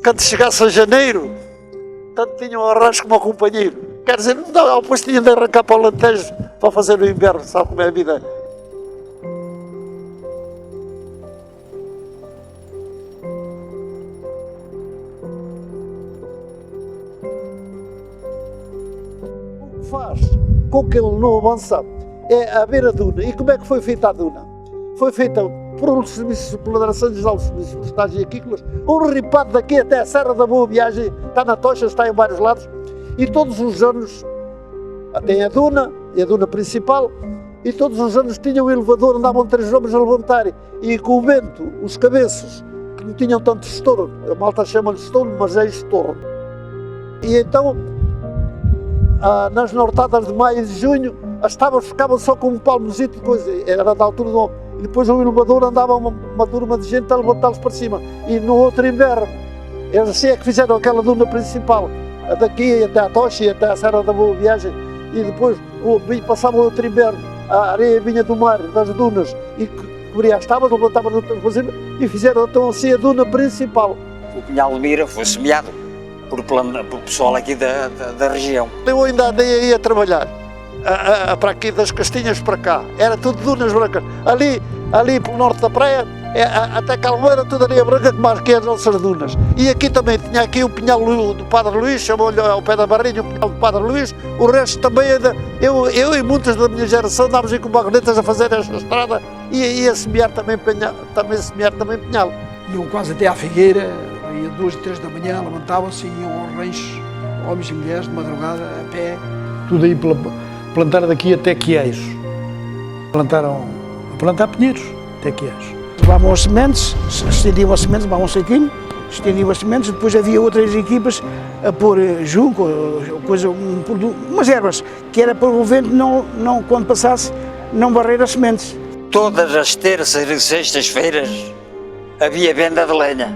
quando chegasse a janeiro, tanto tinham arranjo como o companheiro. Quer dizer, depois tinham de arrancar para o Alentejo para fazer o inverno, sabe como é a vida? O que faz com que ele não avança é a ver a duna. E como é que foi feita a duna? Foi feita por um serviço pela Direção-Geral dos Serviços Florestais e Aquícolas, um ripado daqui até a Serra da Boa Viagem, está na Tocha, está em vários lados, e todos os anos tem a duna principal, e todos os anos tinha um elevador, andavam 3 homens a levantar, e com o vento, os cabeços, que não tinham tanto estouro, a malta chama-lhe estouro, mas é estouro. E então, nas nortadas de maio e de junho, as tábuas ficavam só com um palmozito de coisa, era da altura do... E depois o elevador andava uma turma de gente a levantá-los para cima. E no outro inverno, eles assim é que fizeram aquela duna principal, daqui até a Tocha e até a Serra da Boa Viagem, e depois passavam outro inverno, a areia vinha do mar, das dunas, e cobria as tábuas, levantavam para cima, e fizeram então assim a duna principal. O Pinhal de Mira foi semeado por pessoal aqui da região. Eu ainda andei aí a trabalhar. Para aqui das Castinhas para cá, era tudo dunas brancas. Ali pelo norte da praia, até Calmeira, tudo areia branca, como as que as nossas dunas. E aqui também tinha aqui o Pinhal do Padre Luís, chamou-lhe ao pé da Barrinha o Pinhal do Padre Luís. O resto também, eu e muitas da minha geração andávamos aí com bagnetas a fazer esta estrada e a semear também Pinhal. Iam quase até à Figueira, ia 2 e 3 da manhã, levantavam-se e iam aos ranchos, homens e mulheres, de madrugada, a pé. Tudo aí plantar daqui até Quiais. Plantar pinheiros até Quiais. Levavam as sementes, estendiam as sementes, levavam um saquinho, estendiam as sementes, depois havia outras equipas a pôr junco, umas ervas, que era para o vento não quando passasse, não barrer as sementes. Todas as terças e sextas-feiras havia venda de lenha.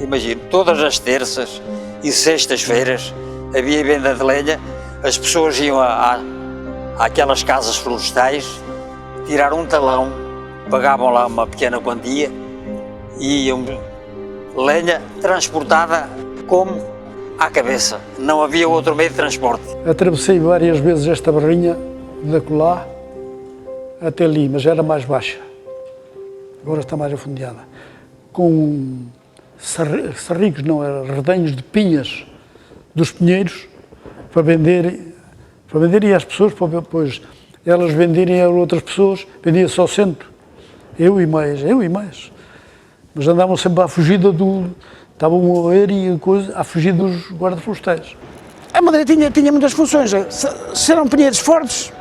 Imagino, todas as terças e sextas-feiras havia venda de lenha. As pessoas iam àquelas casas florestais, tirar um talão, pagavam lá uma pequena quantia e iam lenha transportada como à cabeça. Não havia outro meio de transporte. Atravessei várias vezes esta barrinha da Colá até ali, mas era mais baixa. Agora está mais afundeada. Com sarricos, não, eram redenhos de pinhas dos pinheiros, para vender e as pessoas, para depois elas venderem a outras pessoas, vendia só 100, eu e mais. Mas andavam sempre à fugida estavam a ver e coisa, à fugida dos guardas florestais. A madeira tinha muitas funções, se eram pinheiros fortes,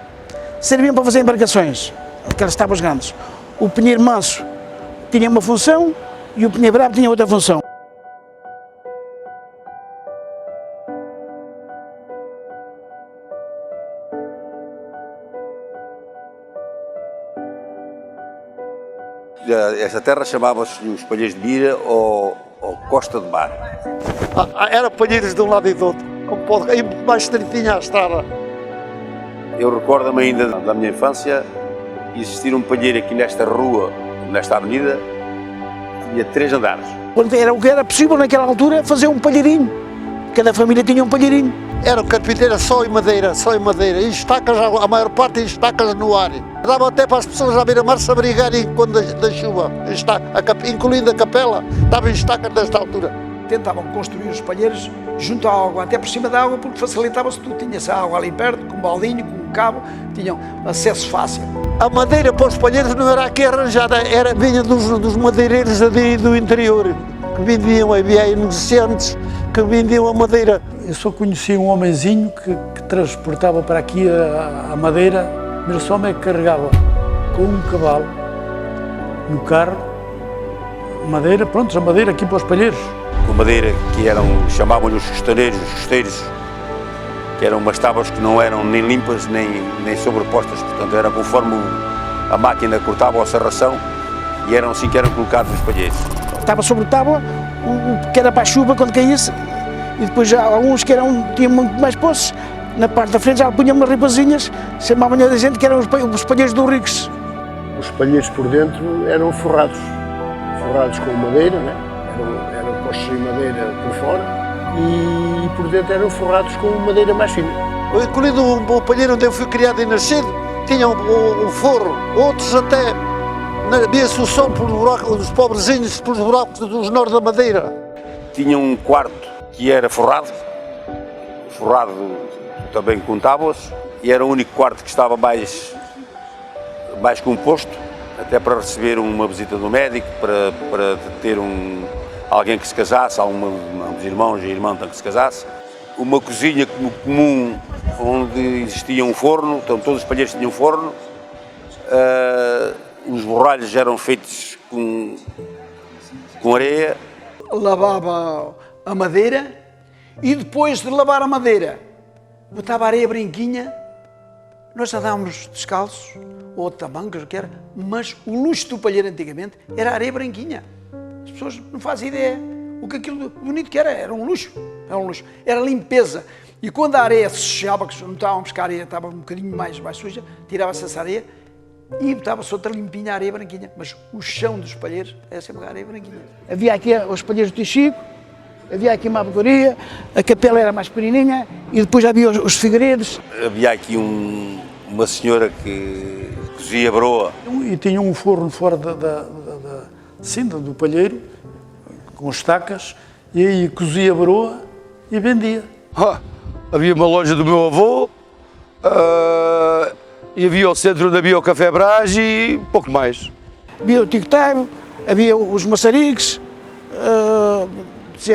serviam para fazer embarcações, aquelas tábuas grandes. O pinheiro manso tinha uma função e o pinheiro bravo tinha outra função. Esta terra chamava-se os Palheiros de Mira ou Costa de Mar. Era palheiros de um lado e do outro, aí mais estreitinha a estrada. Eu recordo-me ainda da minha infância existir um palheiro aqui nesta rua, nesta avenida, tinha 3 andares. Era o que era possível naquela altura fazer um palheirinho, cada família tinha um palheirinho. Era o carpinteiro só em madeira, e estacas, a maior parte em estacas no ar. Dava até para as pessoas à beira-mar se abrigarem quando da chuva, incluindo a capela, estava em estacas desta altura. Tentavam construir os palheiros junto à água, até por cima da água, porque facilitava-se tudo. Tinha-se a água ali perto, com um baldinho, com um cabo, tinham acesso fácil. A madeira para os palheiros não era aqui arranjada, vinha dos madeireiros do interior, que vendiam, havia aí negociantes que vendiam a madeira. Eu só conheci um homenzinho que transportava para aqui a madeira, mas esse homem carregava com um cavalo no carro, madeira, pronto, a madeira aqui para os palheiros. Com madeira que chamavam-lhe os costeiros, que eram umas tábuas que não eram nem limpas nem sobrepostas, portanto era conforme a máquina cortava a serração e eram assim que eram colocados os palheiros. Estava sobre tábua, que era para a chuva quando caísse, e depois já alguns que tinham muito mais poços, na parte da frente já punham umas ripazinhas, chamavam a gente que eram os palheiros do Rix. Os palheiros por dentro eram forrados com madeira, né? Eram postos em madeira por fora e por dentro eram forrados com madeira mais fina. Eu encolhi o palheiro onde eu fui criado e nascido, tinha um forro, outros até via-se o sol pelos buracos, os pobrezinhos pelos buracos dos nós da madeira. Tinha um quarto que era forrado também com tábuas, e era o único quarto que estava mais composto, até para receber uma visita do médico, para ter alguém que se casasse, uns irmãos e irmã que se casasse. Uma cozinha comum, onde existia um forno, então todos os palheiros tinham um forno. Os borralhos eram feitos com areia. Lavava a madeira e depois de lavar a madeira, botava areia branquinha. Nós andávamos descalços, ou de tamancas, o que era, mas o luxo do palheiro antigamente era a areia branquinha. As pessoas não fazem ideia o que aquilo bonito que era um luxo, era limpeza. E quando a areia se chegava, que notávamos que a areia estava um bocadinho mais suja, tirava-se essa areia e botava-se outra limpinha, a areia branquinha. Mas o chão dos palheiros era sempre a areia branquinha. Havia aqui os palheiros do Tichico, havia aqui uma abegoria, a capela era mais pequenininha e depois havia os figueiredos. Havia aqui uma senhora que cozia broa. E tinha um forno fora da cinta do palheiro, com estacas, e aí cozia broa e vendia. Havia uma loja do meu avô, e havia o centro onde havia o Café Brás e pouco mais. Havia o Tico-Tago, havia os maçariques,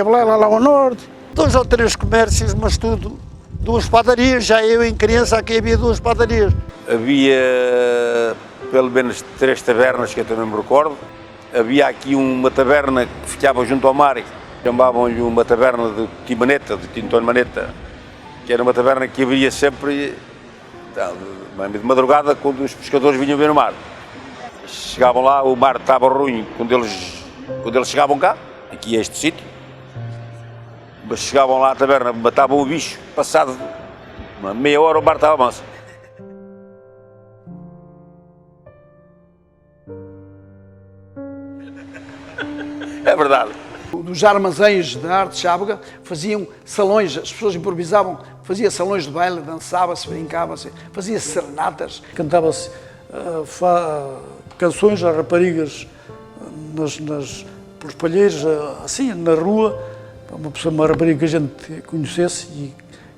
lá ao norte. 2 ou 3 comércios, mas tudo, 2 padarias, já eu em criança aqui havia 2 padarias. Havia pelo menos 3 tabernas que eu também me recordo. Havia aqui uma taberna que ficava junto ao mar, chamavam-lhe uma taberna de Timaneta, de Tinto Maneta, que era uma taberna que abria sempre de madrugada quando os pescadores vinham ver o mar. Chegavam lá, o mar estava ruim quando eles chegavam cá, aqui a este sítio, mas chegavam lá à taberna, matavam o bicho, passado uma meia hora o mar estava manso. É verdade. Dos armazéns de arte de Chábega faziam salões, as pessoas improvisavam, fazia salões de baile, dançava-se, brincava-se, fazia serenatas. Cantava-se canções às raparigas pelos palheiros, assim, na rua, uma rapariga que a gente conhecesse e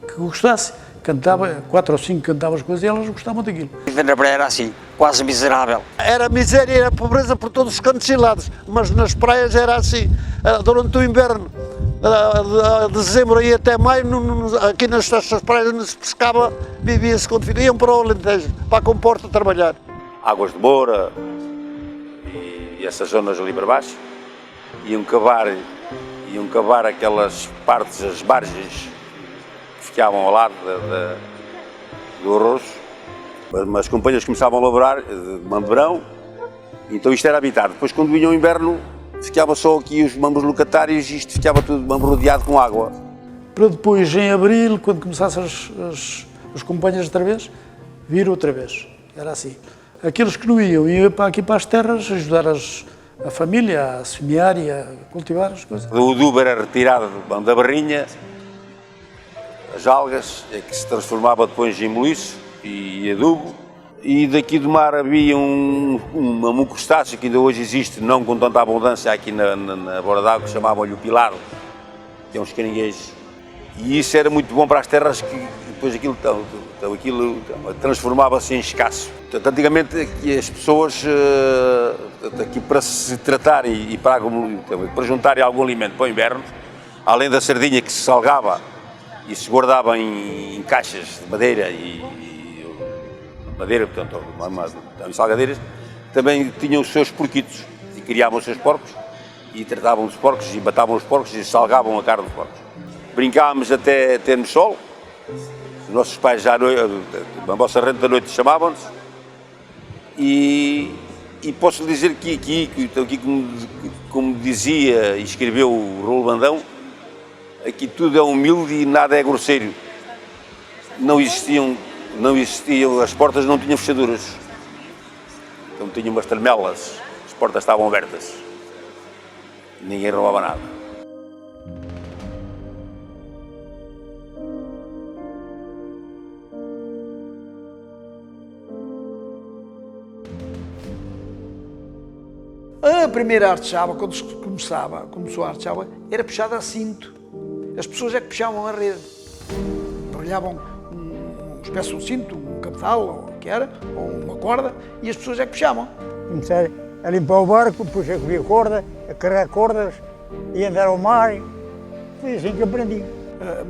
que gostasse. Cantava, 4 ou 5 cantavam as coisas e elas gostavam daquilo. A vida na praia era assim, quase miserável. Era miséria e era pobreza por todos os cantos e lados, mas nas praias era assim. Durante o inverno, de dezembro e até maio, aqui nestas praias não se pescava, vivia-se quando iam para o Alentejo, para a Comporta trabalhar. Águas de Moura e essas zonas ali para baixo, iam cavar aquelas partes, as margens que ficavam ao lado do arroz, mas as companhias começavam a elaborar de verão, então isto era habitado. Depois, quando vinha o inverno, ficava só aqui os mambos locatários e isto ficava tudo rodeado com água. Para depois, em abril, quando começassem as companhias outra vez, vir outra vez. Era assim. Aqueles que não iam para aqui para as terras, ajudar a família a semear e a cultivar as coisas. O adubo era retirado da barrinha, as algas, é que se transformava depois em moliço e adubo. E daqui do mar havia um crustáceo que ainda hoje existe, não com tanta abundância aqui na borda d'água, chamavam-lhe o pilado, que é uns caranguejos. E isso era muito bom para as terras, que depois aquilo transformava-se em escasso. Portanto, antigamente aqui as pessoas, aqui para se tratarem e para juntarem algum alimento para o inverno, além da sardinha que se salgava e se guardava em caixas de madeira portanto, em salgadeiras, também tinham os seus porquitos e criavam os seus porcos e tratavam os porcos e matavam os porcos e salgavam a carne dos porcos. Brincávamos até termos sol, os nossos pais já a vossa renda da noite chamavam-nos e posso dizer que aqui como dizia e escreveu o Raul Bandão, aqui tudo é humilde e nada é grosseiro. Não existiam, as portas não tinham fechaduras, então tinham umas tramelas, as portas estavam abertas, ninguém roubava nada. A primeira arte de chava, quando começou a arte de chava, era puxada a cinto. As pessoas é que puxavam a rede. Enrolhavam uma espécie de um cinto, um cabedal, ou o que era, ou uma corda, e as pessoas é que puxavam. Comecei a limpar o barco, depois a cobrir corda, a carregar cordas, e andar ao mar. Foi assim que aprendi.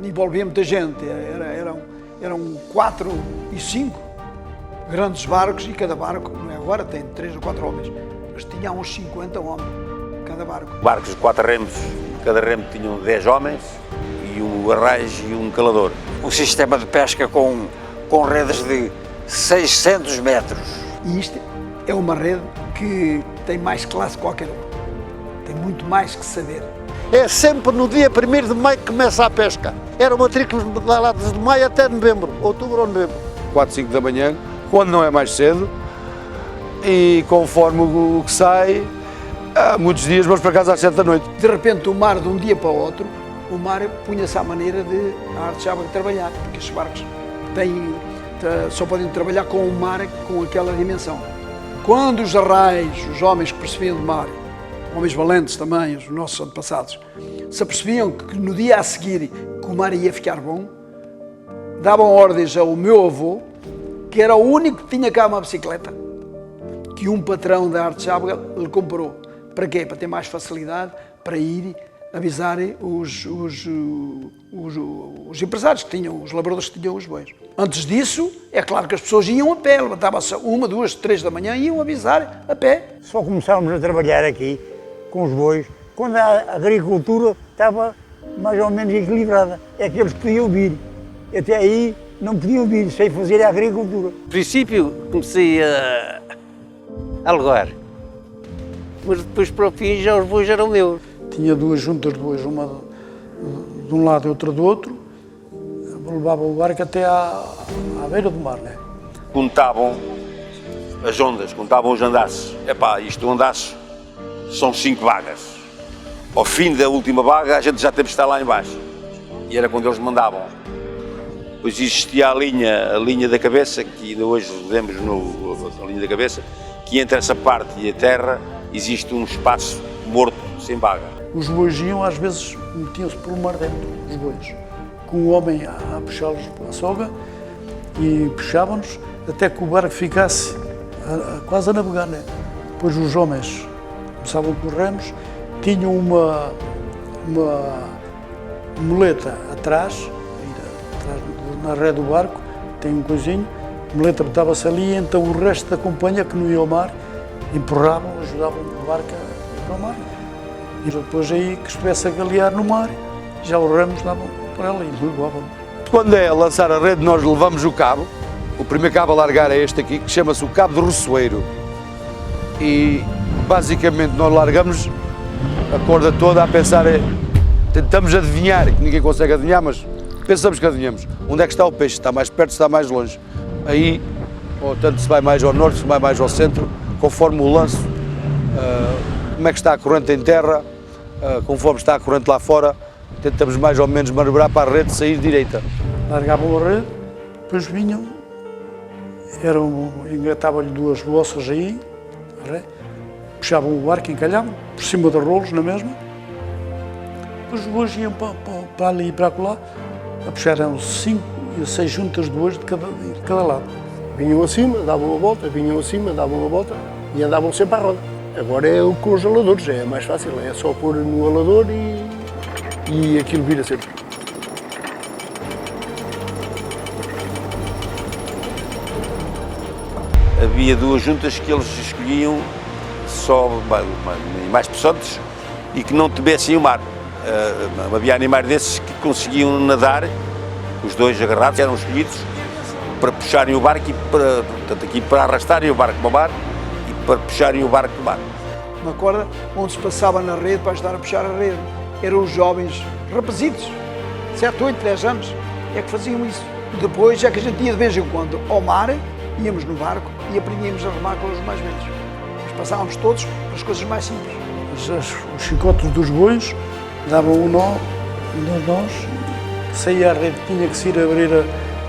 Envolvia muita gente, eram 4 e 5 grandes barcos, e cada barco, não é agora, tem 3 ou 4 homens, mas tinha uns 50 homens, cada barco. Barcos de 4 remos, cada remo tinham 10 homens, e um arrajo e um calador. Um sistema de pesca com redes de 600 metros. E isto é uma rede que tem mais classe que qualquer uma. Tem muito mais que saber. É sempre no dia 1º de maio que começa a pesca. Era matrículas lá desde maio até novembro, outubro ou novembro. 4, 5 da manhã, quando não é mais cedo, e conforme o que sai, há muitos dias vamos para casa às 7 da noite. De repente, o mar, de um dia para o outro, o mar punha-se à maneira de a arte chava de trabalhar, porque estes barcos só podem trabalhar com o mar com aquela dimensão. Quando os arrais, os homens que percebiam de mar, homens valentes também, os nossos antepassados, se apercebiam que no dia a seguir que o mar ia ficar bom, davam ordens ao meu avô, que era o único que tinha cá uma bicicleta, que um patrão da arte chava lhe comprou. Para quê? Para ter mais facilidade para ir avisar os empresários que tinham, os labradores que tinham os bois. Antes disso, é claro que as pessoas iam a pé, levantavam-se 1, 2, 3 da manhã e iam avisar a pé. Só começámos a trabalhar aqui com os bois quando a agricultura estava mais ou menos equilibrada. É que eles podiam vir. Até aí não podiam vir sem fazer a agricultura. No princípio comecei a alugar, mas depois para o fim já os bois eram meus. Tinha 2 juntas de bois, uma de um lado e outra do outro, levava o barco até à beira do mar, né? Contavam as ondas, contavam os andaços. Epá, isto andaço são 5 vagas. Ao fim da última vaga a gente já teve que estar lá embaixo. E era quando eles mandavam. Depois existia a linha da cabeça, que ainda hoje vemos a linha da cabeça, que entre essa parte e a terra existe um espaço morto, sem vaga. Os bois iam, às vezes, metiam-se pelo mar dentro, os bois, com o homem a puxá-los pela soga e puxavam-nos até que o barco ficasse quase a navegar, né? Depois os homens começavam com os remos, tinham uma muleta atrás, na rede do barco, tem um coisinho, a muleta botava-se ali, então o resto da companhia que não ia ao mar, empurravam, ajudavam o barco a ir para o mar. E depois aí que estivesse a galear no mar, já os remos davam para ela e levavam. Quando é a lançar a rede, nós levamos o cabo. O primeiro cabo a largar é este aqui, que chama-se o cabo de roçoeiro. E basicamente nós largamos a corda toda a pensar, tentamos adivinhar, que ninguém consegue adivinhar, mas pensamos que adivinhamos. Onde é que está o peixe? Está mais perto, está mais longe. Aí, ou tanto se vai mais ao norte, se vai mais ao centro, conforme o lanço, como é que está a corrente em terra, conforme está a corrente lá fora, tentamos mais ou menos manobrar para a rede sair direita. Largavam a rede, depois vinham, engatavam-lhe 2 bolsas aí, puxavam o barco, encalhavam, por cima de rolos na mesma, depois os bois iam para ali e para lá, a puxaram 5 e 6 juntas de bois de cada lado. Vinham acima, davam uma volta, vinham acima, davam uma volta e andavam sempre à roda. Agora é com os aladores, é mais fácil, é só pôr no alador e aquilo vira sempre. Havia 2 juntas que eles escolhiam só mais peçontes e que não temessem o mar. Havia animais desses que conseguiam nadar, os 2 agarrados eram escolhidos para puxarem o barco, para arrastarem o barco para o mar e para puxarem o barco do mar. Uma corda onde se passava na rede para ajudar a puxar a rede. Eram os jovens rapazitos, 7, 8, 10 anos, é que faziam isso. Depois é que a gente ia de vez em quando ao mar, íamos no barco e aprendíamos a remar com os mais velhos. Mas passávamos todos para as coisas mais simples. Os chicotes dos bois davam um nó nos nós, saía a rede, tinha que se ir abrir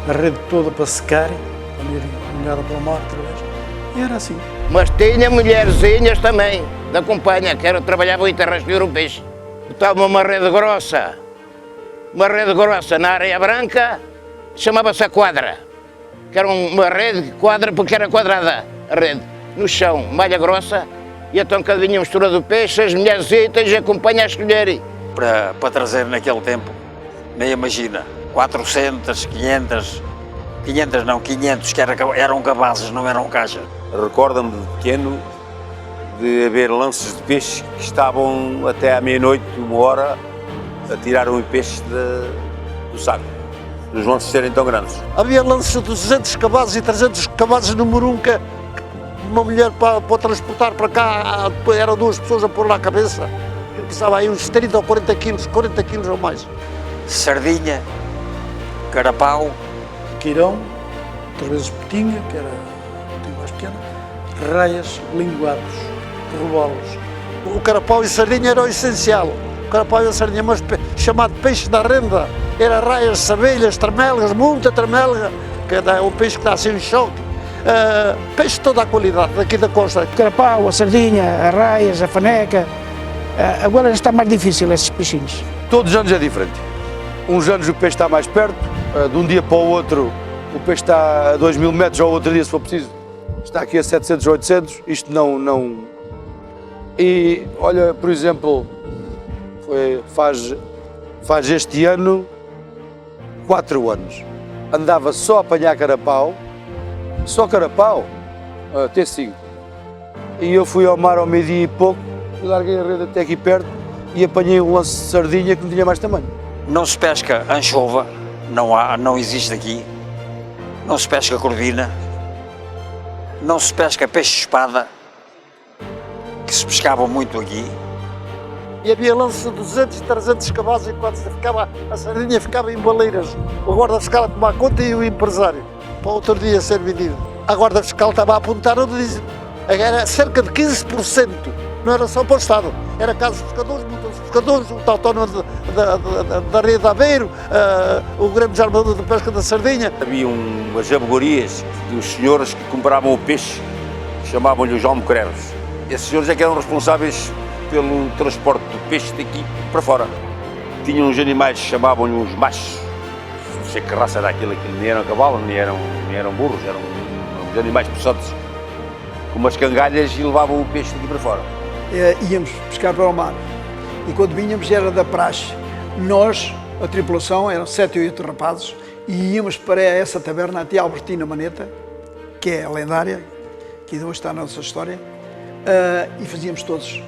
a rede toda para secar, para ir molhada para o mar outra vez. E era assim. Mas tinha mulherzinhas também, da companhia, que trabalhavam em terras de ouro peixe. Botava uma rede grossa na areia branca, chamava-se a quadra, que era uma rede quadra porque era quadrada a rede, no chão, malha grossa, e então cada vinha mistura do peixe, as mulherzitas e a companhia a escolherem. Para trazer naquele tempo, nem imagina, 400, 500 que eram cabazes, não eram caixas. Recordo-me de pequeno de haver lances de peixe que estavam até à meia-noite, 1 hora, a tirar um peixe do saco, dos lances serem tão grandes. Havia lances de 200 cabazes e 300 cabazes no Morunca, uma mulher para transportar para cá, eram 2 pessoas a pôr lá a cabeça, que pesava aí uns 30 ou 40 quilos ou mais. Sardinha, carapau, Queirão, outras vezes petinha, que era um pouquinho mais pequena, raias, linguados, robolos. O carapau e a sardinha era o essencial. O carapau e a sardinha, mas chamado peixe da renda, era raias, sabelhas, tremelgas, muita tremelga, que é um peixe que está assim em choque. Peixe de toda a qualidade daqui da costa. O carapau, a sardinha, a raias, a faneca. Agora já está mais difícil esses peixinhos. Todos os anos é diferente. Uns anos o peixe está mais perto, de um dia para o outro o peixe está a 2.000 metros, ou outro dia, se for preciso, está aqui a 700, 800, isto não... E, olha, por exemplo, faz este ano 4 anos, andava só a apanhar carapau, até 5. E eu fui ao mar ao meio-dia e pouco, larguei a rede até aqui perto e apanhei um lance de sardinha que não tinha mais tamanho. não se pesca anchova, não existe aqui, não se pesca corvina, não se pesca peixe-espada, que se pescava muito aqui. E havia lances de 200 e 300 cabazes enquanto a sardinha ficava em baleiras. O guarda fiscal a tomar conta e o empresário, para outro dia ser vendido. A guarda fiscal estava a apontar onde diz, era cerca de 15%, não era só para o Estado, era casos de pescadores, multas de pescadores, o autónomo da Ria de Aveiro, o Grêmio de Armadura de Pesca da Sardinha. Havia umas abogarias dos senhores que compravam o peixe, chamavam-lhe os almoquereiros. Esses senhores é que eram responsáveis pelo transporte do peixe daqui para fora. Tinham uns animais que chamavam-lhe os machos, não sei que raça era aquilo, nem eram cavalos, nem eram burros, eram uns animais pesados, com umas cangalhas e levavam o peixe daqui para fora. Íamos pescar para o mar e quando vinhamos era da praxe. Nós, a tripulação, eram 7 ou 8 rapazes e íamos para essa taberna até Albertina Maneta, que é a lendária, que ainda hoje está na nossa história, e fazíamos todos.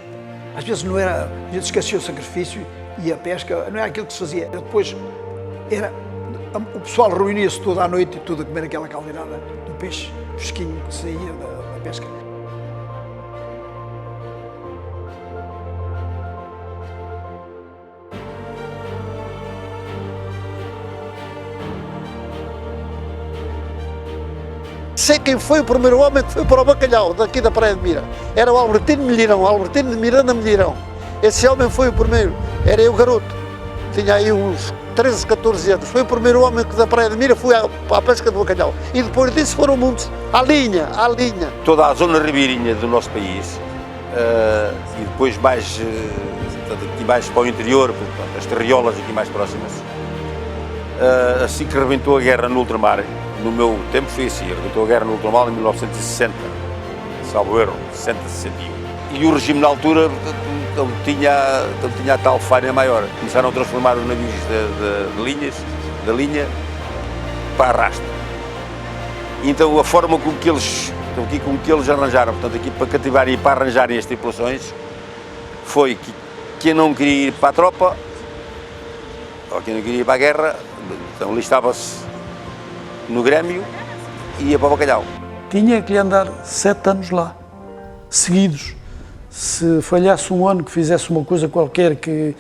Às vezes não era, a gente esquecia o sacrifício e a pesca, não era aquilo que se fazia. Depois o pessoal reunia-se toda a noite e tudo a comer aquela caldeirada do peixe fresquinho que saía da pesca. Sei quem foi o primeiro homem que foi para o bacalhau, daqui da Praia de Mira. Era o Albertino Milheirão, Albertino de Miranda Milheirão. Esse homem foi o primeiro, era eu garoto, tinha aí uns 13, 14 anos. Foi o primeiro homem que da Praia de Mira foi à pesca do bacalhau. E depois disso foram muitos, à linha. Toda a zona ribeirinha do nosso país, e depois mais, aqui mais para o interior, portanto, as terriolas aqui mais próximas, assim que rebentou a guerra no ultramar, no meu tempo foi assim, rebentou a guerra no ultramar em 1960, salvo erro, 60, 61. E o regime na altura não tinha a tal falha maior. Começaram a transformar os navios da linha para arrasto. Então a forma com que eles arranjaram, portanto aqui para cativarem e para arranjarem as tripulações, foi que quem não queria ir para a tropa, ou quem não queria ir para a guerra, então listava-se no Grêmio e ia para o bacalhau. Tinha que lhe andar 7 anos lá, seguidos. Se falhasse um ano que fizesse uma coisa qualquer que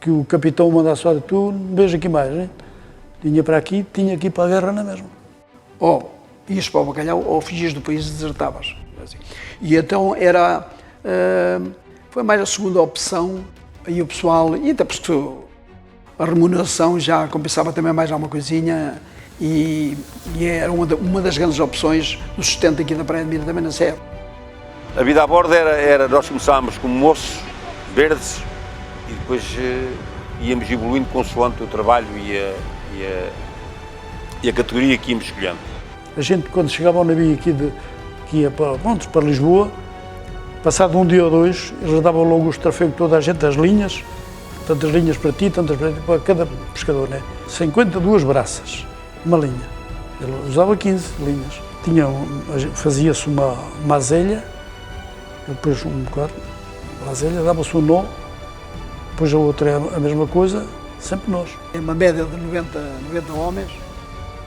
o capitão mandasse, olha, tu não vejo aqui mais, hein? Tinha para aqui, tinha que ir para a guerra na mesma. Ou ias para o bacalhau ou fugias do país e desertavas. E então foi mais a segunda opção, aí o pessoal, e até porque a remuneração já compensava também mais alguma coisinha, e era uma das grandes opções do sustento aqui da Praia de Mira também nessa época. A vida a bordo era nós começámos como moços, verdes, e depois íamos evoluindo consoante o trabalho e a categoria que íamos escolhendo. A gente, quando chegava ao navio aqui que ia para Lisboa, passado um dia ou dois, eles davam logo os trafegos, toda a gente, as linhas, tantas linhas para ti, tantas para cada pescador, né? 52 braças, uma linha. Ele usava 15 linhas. Fazia-se uma azelha, depois um bocado, a azelha, dava-se um nó, depois a outra é a mesma coisa, sempre nós. É uma média de 90 homens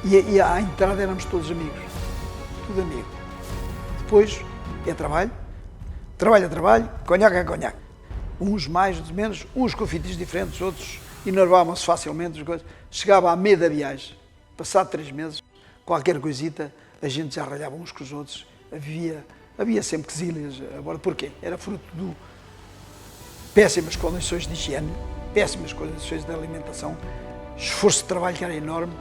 e à entrada éramos todos amigos, tudo amigo. Depois é trabalho, conhaque a conhaque. Uns mais, outros menos, uns com feitiços diferentes, outros enervavam-se facilmente as coisas. Chegava à meia da viagem, passado 3 meses, qualquer coisita, a gente já ralhava uns com os outros, havia sempre quesilhas. Agora, porquê? Era fruto de péssimas condições de higiene, péssimas condições de alimentação, esforço de trabalho que era enorme,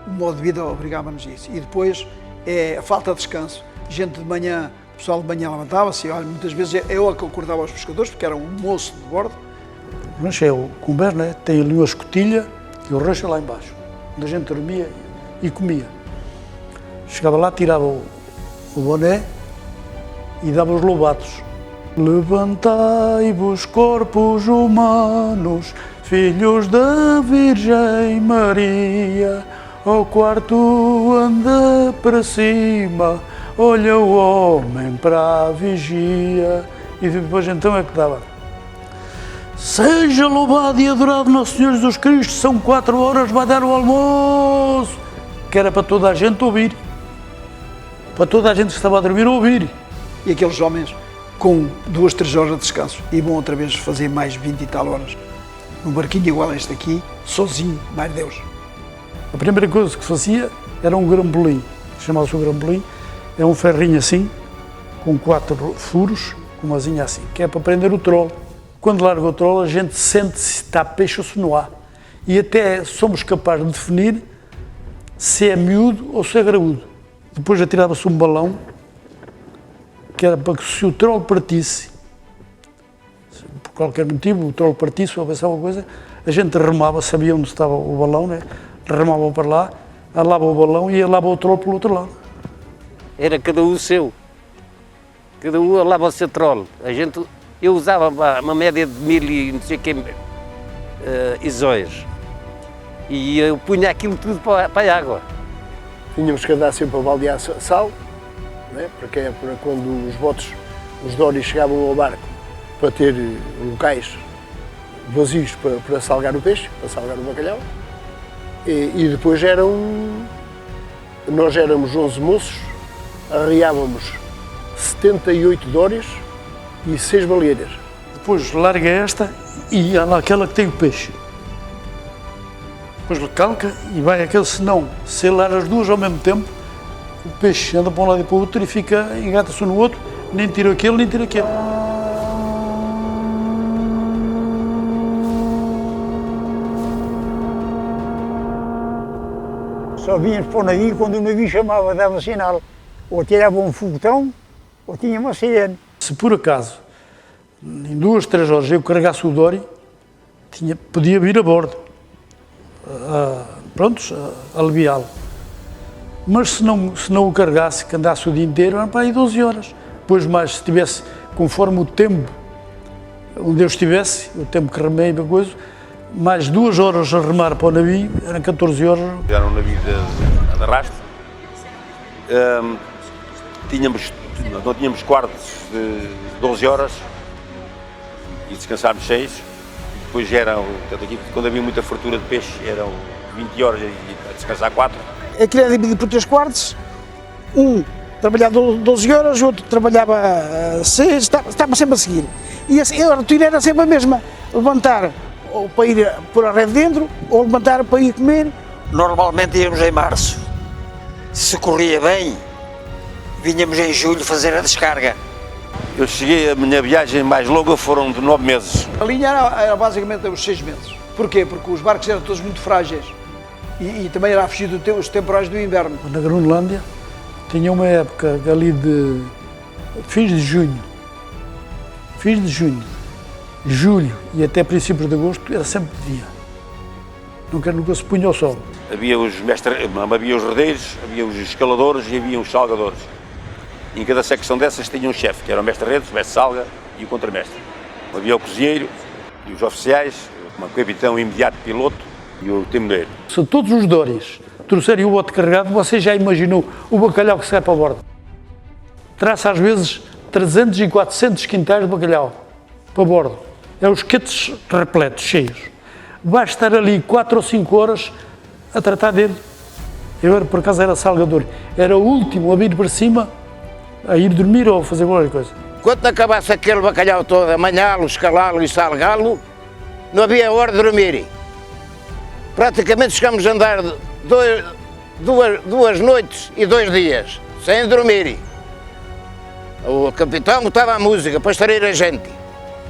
o modo de vida obrigava-nos a isso. E depois é a falta de descanso. Gente de manhã, o pessoal de manhã levantava-se, muitas vezes eu que acordava os pescadores, porque era um moço de bordo. Mas é o comer, né? Tem ali uma escotilha e o rancho é lá embaixo, onde a gente dormia e comia. Chegava lá, tirava o boné e dava os louvatos. Levantai-vos, corpos humanos, filhos da Virgem Maria, ao quarto anda para cima, olha o homem para a vigia. E depois então é que dava: seja louvado e adorado nosso Senhor Jesus Cristo, são 4 horas, vai dar o almoço. Que era para toda a gente ouvir, para toda a gente que estava a dormir ouvir. E aqueles homens com 2, 3 horas de descanso e vão outra vez fazer mais 20 e tal horas num barquinho igual a este aqui, sozinho, mais Deus. A primeira coisa que fazia era um grambolim, chamava-se o grambolim, é um ferrinho assim, com 4 furos, com uma asinha assim, que é para prender o trolo. Quando larga o trolo, a gente sente se está peixe ou se não há. E até somos capazes de definir se é miúdo ou se é graúdo. Depois atirava-se um balão, que era para que se o trolo partisse, por qualquer motivo, o trolo partisse ou houvesse alguma coisa, a gente remava, sabia onde estava o balão, né? Remava para lá, alava o balão e alava o trolo pelo outro lado. Era cada um o seu. Cada um alava o seu trolo. Eu usava uma média de 1000 e não sei o quê, isóias. E eu punha aquilo tudo para a água. Tínhamos que andar sempre a baldear sal, né? Para quando os botes, os doris chegavam ao barco, para ter locais vazios para salgar o peixe, para salgar o bacalhau. E depois nós éramos 11 moços, arriávamos 78 doris e 6 baleeiras. Depois larga esta e ia lá aquela que tem o peixe. Depois calca e vai aquele, senão, se ele as duas ao mesmo tempo, o peixe anda para um lado e para o outro e fica, engata-se um no outro, nem tira aquele, nem tira aquele. Só vínhamos para o navio quando o navio chamava, dava sinal. Ou tirava um foguetão, ou tinha uma sirene. Se por acaso, em 2, 3 horas, eu carregasse o dory, podia vir a bordo, a aliviá-lo. Mas se não o carregasse, que andasse o dia inteiro, eram para aí 12 horas. Depois mais, se estivesse, conforme o tempo, onde eu estivesse, o tempo que remei, a coisa, mais 2 horas a remar para o navio, eram 14 horas. Era um navio de arrasto. Não tínhamos quartos de 12 horas e descansámos 6. Depois quando havia muita fartura de peixe, eram 20 horas e a descansar 4. Aquilo era dividido por 3 quartos, um trabalhava 12 horas, o outro trabalhava 6, estava sempre a seguir. E a rotina era sempre a mesma, levantar ou para ir pôr a rede dentro, ou levantar para ir comer. Normalmente íamos em março. Se corria bem, vinhamos em julho fazer a descarga. Eu cheguei, a minha viagem mais longa foram de 9 meses. A linha era basicamente os 6 meses. Porquê? Porque os barcos eram todos muito frágeis e também era a fugir dos temporais do inverno. Na Groenlândia tinha uma época ali de fins de junho fins de junho, julho e até princípios de agosto era sempre de dia. Nunca se punha ao sol. Havia os redeiros, havia os escaladores e havia os salgadores. E em cada secção dessas tinha um chefe, que era o mestre-redes, o mestre-salga e o contramestre. Havia o cozinheiro e os oficiais, o capitão imediato piloto e o timoneiro. Se todos os dóris trouxerem o bote carregado, você já imaginou o bacalhau que sai para a borda. Traz-se às vezes 300 e 400 quintais de bacalhau para a borda. É os quetes repletos, cheios. Vai estar ali 4 ou 5 horas a tratar dele. Eu, por acaso, era salgador. Era o último a vir para cima, a ir dormir ou fazer qualquer coisa. Quando acabasse aquele bacalhau todo, amanhá-lo, escalá-lo e salgá-lo, não havia hora de dormir. Praticamente chegámos a andar duas noites e 2 dias, sem dormir. O capitão botava a música para extrair a gente.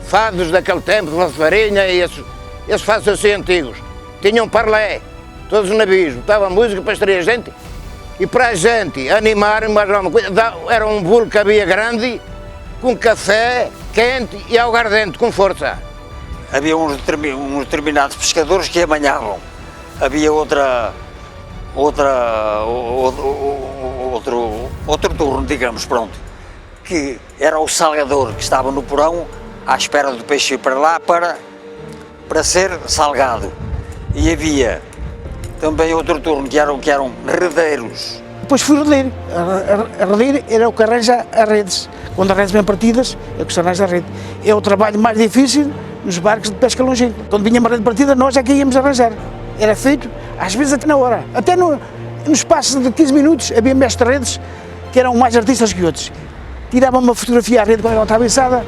Fados daquele tempo, de farinha e esses fados assim antigos. Tinham parlé, todos os navios, botava a música para extrair a gente. E para a gente animar, mais alguma coisa, era um bolo que havia grande, com café quente e aguardente, com força. Havia uns determinados pescadores que amanhavam. Havia outro turno, digamos, pronto, que era o salgador que estava no porão à espera do peixe ir para lá para ser salgado. E havia também outro turno que eram redeiros. Depois fui rodeiro. A rodeiro era o que arranja as redes. Quando as redes bem partidas, é o que se arranja a rede. É o trabalho mais difícil nos barcos de pesca longínqua. Quando vinha uma rede partida, nós é que íamos arranjar. Era feito, às vezes até na hora. Até no espaço de 15 minutos, havia mestres-redes que eram mais artistas que outros. Tiravam uma fotografia à rede quando ela estava içada,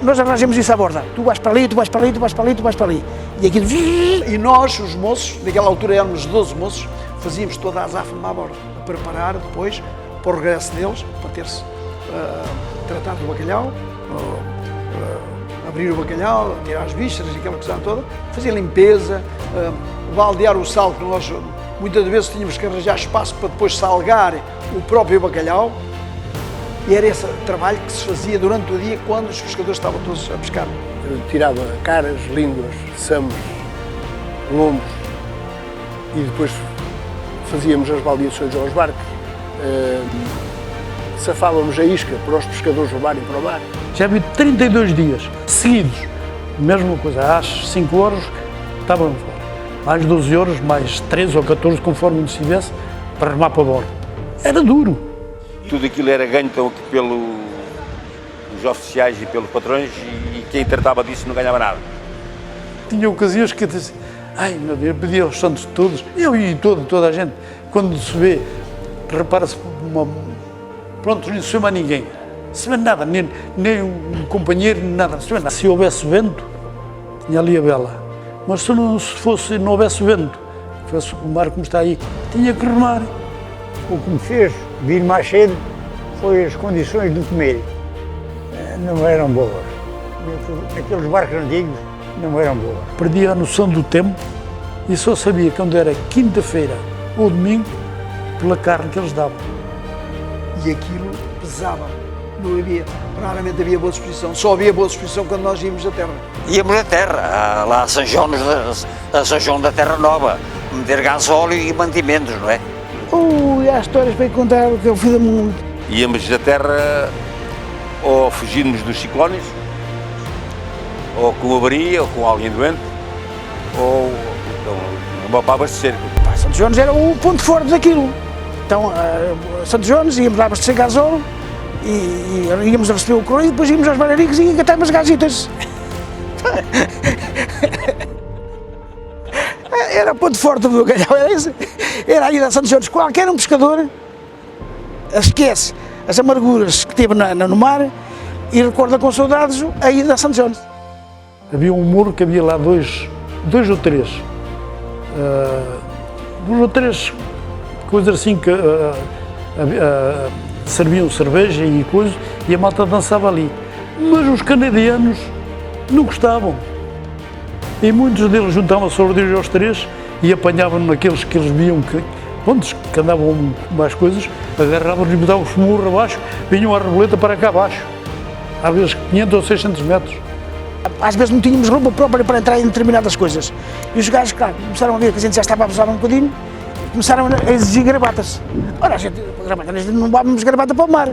nós arranjamos isso à borda. Tu vais para ali, tu vais para ali, tu vais para ali, tu vais para ali. E aquilo... E nós, os moços, naquela altura éramos 12 moços, fazíamos toda a azáfama à borda, a preparar depois para o regresso deles, para ter-se tratar do bacalhau, abrir o bacalhau, tirar as vísceras e aquela coisa toda, fazer limpeza, baldear o sal, que nós muitas vezes tínhamos que arranjar espaço para depois salgar o próprio bacalhau. E era esse trabalho que se fazia durante o dia quando os pescadores estavam todos a pescar. Eu tirava caras, línguas, samos, lombos e depois fazíamos as baldeações aos barcos. Safávamos a isca para os pescadores levarem para o mar. Já vi 32 dias seguidos, mesma coisa, às 5 horas estavam fora. Mais 12 horas, mais 13 ou 14, conforme se tivesse, para remar para a bordo. Era duro. Tudo aquilo era ganho então, pelos oficiais e pelos patrões e quem tratava disso não ganhava nada. Tinha ocasiões que eu disse, ai meu Deus, pedia aos santos todos, eu e toda a gente, quando se vê, repara-se, pronto, não se vê mais ninguém, se vê nada, nem um companheiro, nada, se vê nada. Se houvesse vento, tinha ali a vela, mas se não houvesse vento, fosse o mar como está aí, tinha que remar. O que me fez vir mais cedo foi as condições de comer. Não eram boas. Aqueles barcos antigos não eram boas. Perdi a noção do tempo e só sabia quando era quinta-feira ou domingo pela carne que eles davam. E aquilo pesava. Não havia, raramente havia boa disposição. Só havia boa disposição quando nós íamos à terra. Íamos à terra, lá a São João da Terra Nova, meter gasóleo e mantimentos, não é? Há histórias para contar que eu fui da mundo. Íamos da terra ou fugirmos dos ciclones, ou com avaria, ou com alguém doente, ou então, para abastecer. Santos Jones era o ponto forte daquilo. Então, Santos Jones, íamos lá abastecer gasóleo e íamos a receber o correio e depois íamos aos bailariques e catávamos as gajitas. Era o ponto forte do bacalhau, era esse. Era a ida a Santos Jones. Qualquer um pescador esquece as amarguras que teve no mar e recorda com saudades a ida a Santos Jones. Havia um muro que havia lá dois ou três. Duas ou três coisas assim que serviam cerveja e coisas e a malta dançava ali. Mas os canadianos não gostavam. E muitos deles juntavam-se aos dois aos três e apanhavam naqueles que eles viam que andavam com mais coisas, agarravam-nos e botavam os murros abaixo, vinham a reboleta para cá abaixo. às vezes 500 ou 600 metros. Às vezes não tínhamos roupa própria para entrar em determinadas coisas. E os gajos, claro, começaram a ver que a gente já estava a abusar um bocadinho, começaram a exigir gravatas. Ora, a gente não levávamos gravata para o mar.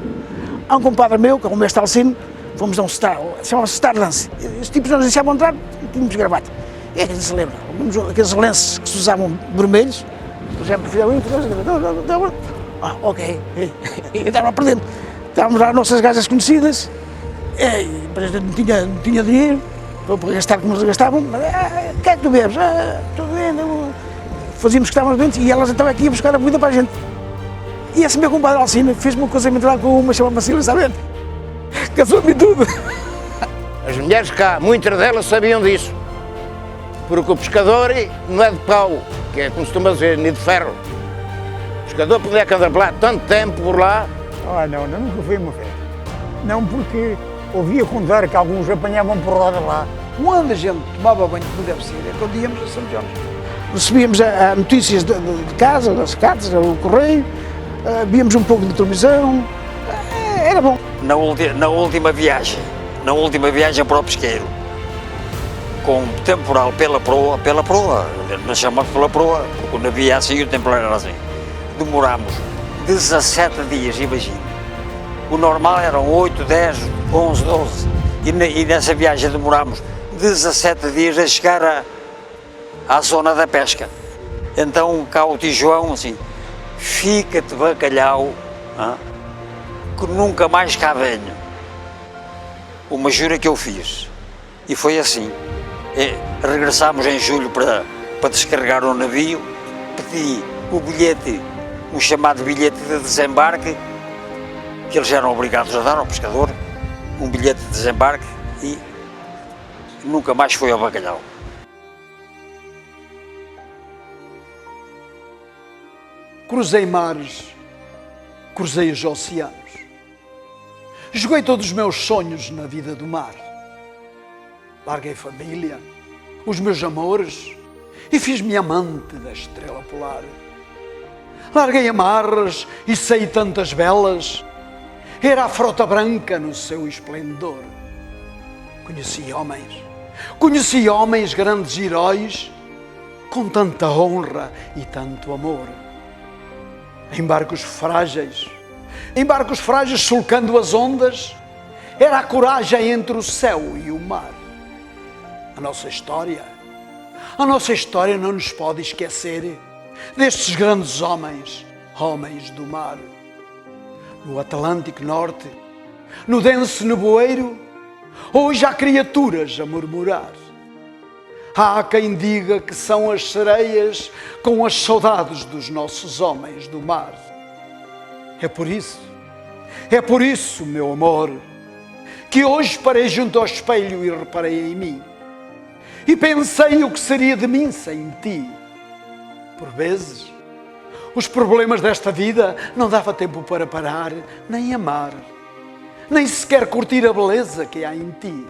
Há um compadre meu, que é o mestre Alcino, fomos a um star, chamava-se Star Dance. Os tipos não nos deixavam entrar, tínhamos gravata. E é que a gente se lembra, aqueles lenços que se usavam vermelhos, por exemplo, ok, e estávamos para dentro. Estávamos lá as nossas gajas conhecidas, e a gente não tinha dinheiro para gastar como eles gastavam. O que é que tu bebes? Estou bebendo. Fazíamos que estávamos doentes e elas então aqui iam buscar a comida para a gente. E esse meu compadre Alcina fez-me um casamento lá com uma chamada Elizabeth. Casou-me tudo. As mulheres cá, muitas delas sabiam disso. Porque o pescador não é de pau, que é como se costuma dizer, nem de ferro. O pescador podia andar lá tanto tempo por lá. Ah, não, nunca foi uma festa. Não, porque ouvia contar que alguns apanhavam por roda lá. Quando a gente tomava banho, como deve ser, é quando íamos a São Jorge. Recebíamos notícias de casa, das cartas, o correio, víamos um pouco de televisão, era bom. Na última viagem para o pesqueiro, com o temporal pela proa, nós chamamos pela proa, porque o navio assim e o temporal era assim. Demorámos 17 dias, imagina. O normal eram 8, 10, 11, 12. E nessa viagem demorámos 17 dias a chegar à zona da pesca. Então cá o Tijoão assim, fica-te bacalhau, que nunca mais cá venho. Uma jura que eu fiz. E foi assim. Regressámos em julho para descarregar o navio, pedi o bilhete, um chamado bilhete de desembarque, que eles eram obrigados a dar ao pescador, um bilhete de desembarque, e nunca mais foi ao bacalhau. Cruzei mares, cruzei os oceanos. Joguei todos os meus sonhos na vida do mar. Larguei família, os meus amores e fiz-me amante da estrela polar. Larguei amarras e saí tantas velas, era a frota branca no seu esplendor. Conheci homens grandes heróis, com tanta honra e tanto amor. Em barcos frágeis sulcando as ondas, era a coragem entre o céu e o mar. A nossa história não nos pode esquecer destes grandes homens do mar. No Atlântico Norte, no denso nevoeiro, hoje há criaturas a murmurar. Há quem diga que são as sereias com as saudades dos nossos homens do mar. É por isso, meu amor, que hoje parei junto ao espelho e reparei em mim. E pensei o que seria de mim sem ti. Por vezes, os problemas desta vida não dava tempo para parar, nem amar, nem sequer curtir a beleza que há em ti.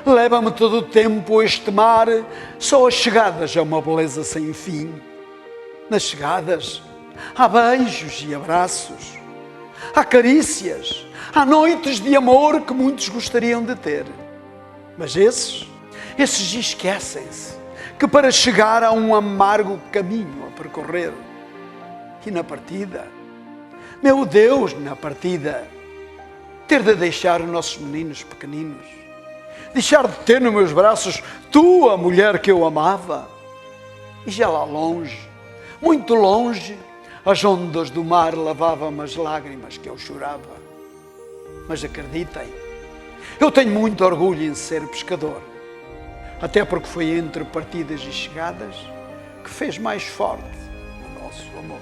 Leva-me todo o tempo a este mar, só as chegadas a uma beleza sem fim. Nas chegadas, há beijos e abraços, há carícias, há noites de amor que muitos gostariam de ter. Mas esses esquecem-se que para chegar há um amargo caminho a percorrer. E na partida, meu Deus, na partida, ter de deixar os nossos meninos pequeninos, deixar de ter nos meus braços tu, a mulher que eu amava. E já lá longe, muito longe, as ondas do mar lavavam as lágrimas que eu chorava. Mas acreditem, eu tenho muito orgulho em ser pescador, até porque foi entre partidas e chegadas que fez mais forte o nosso amor.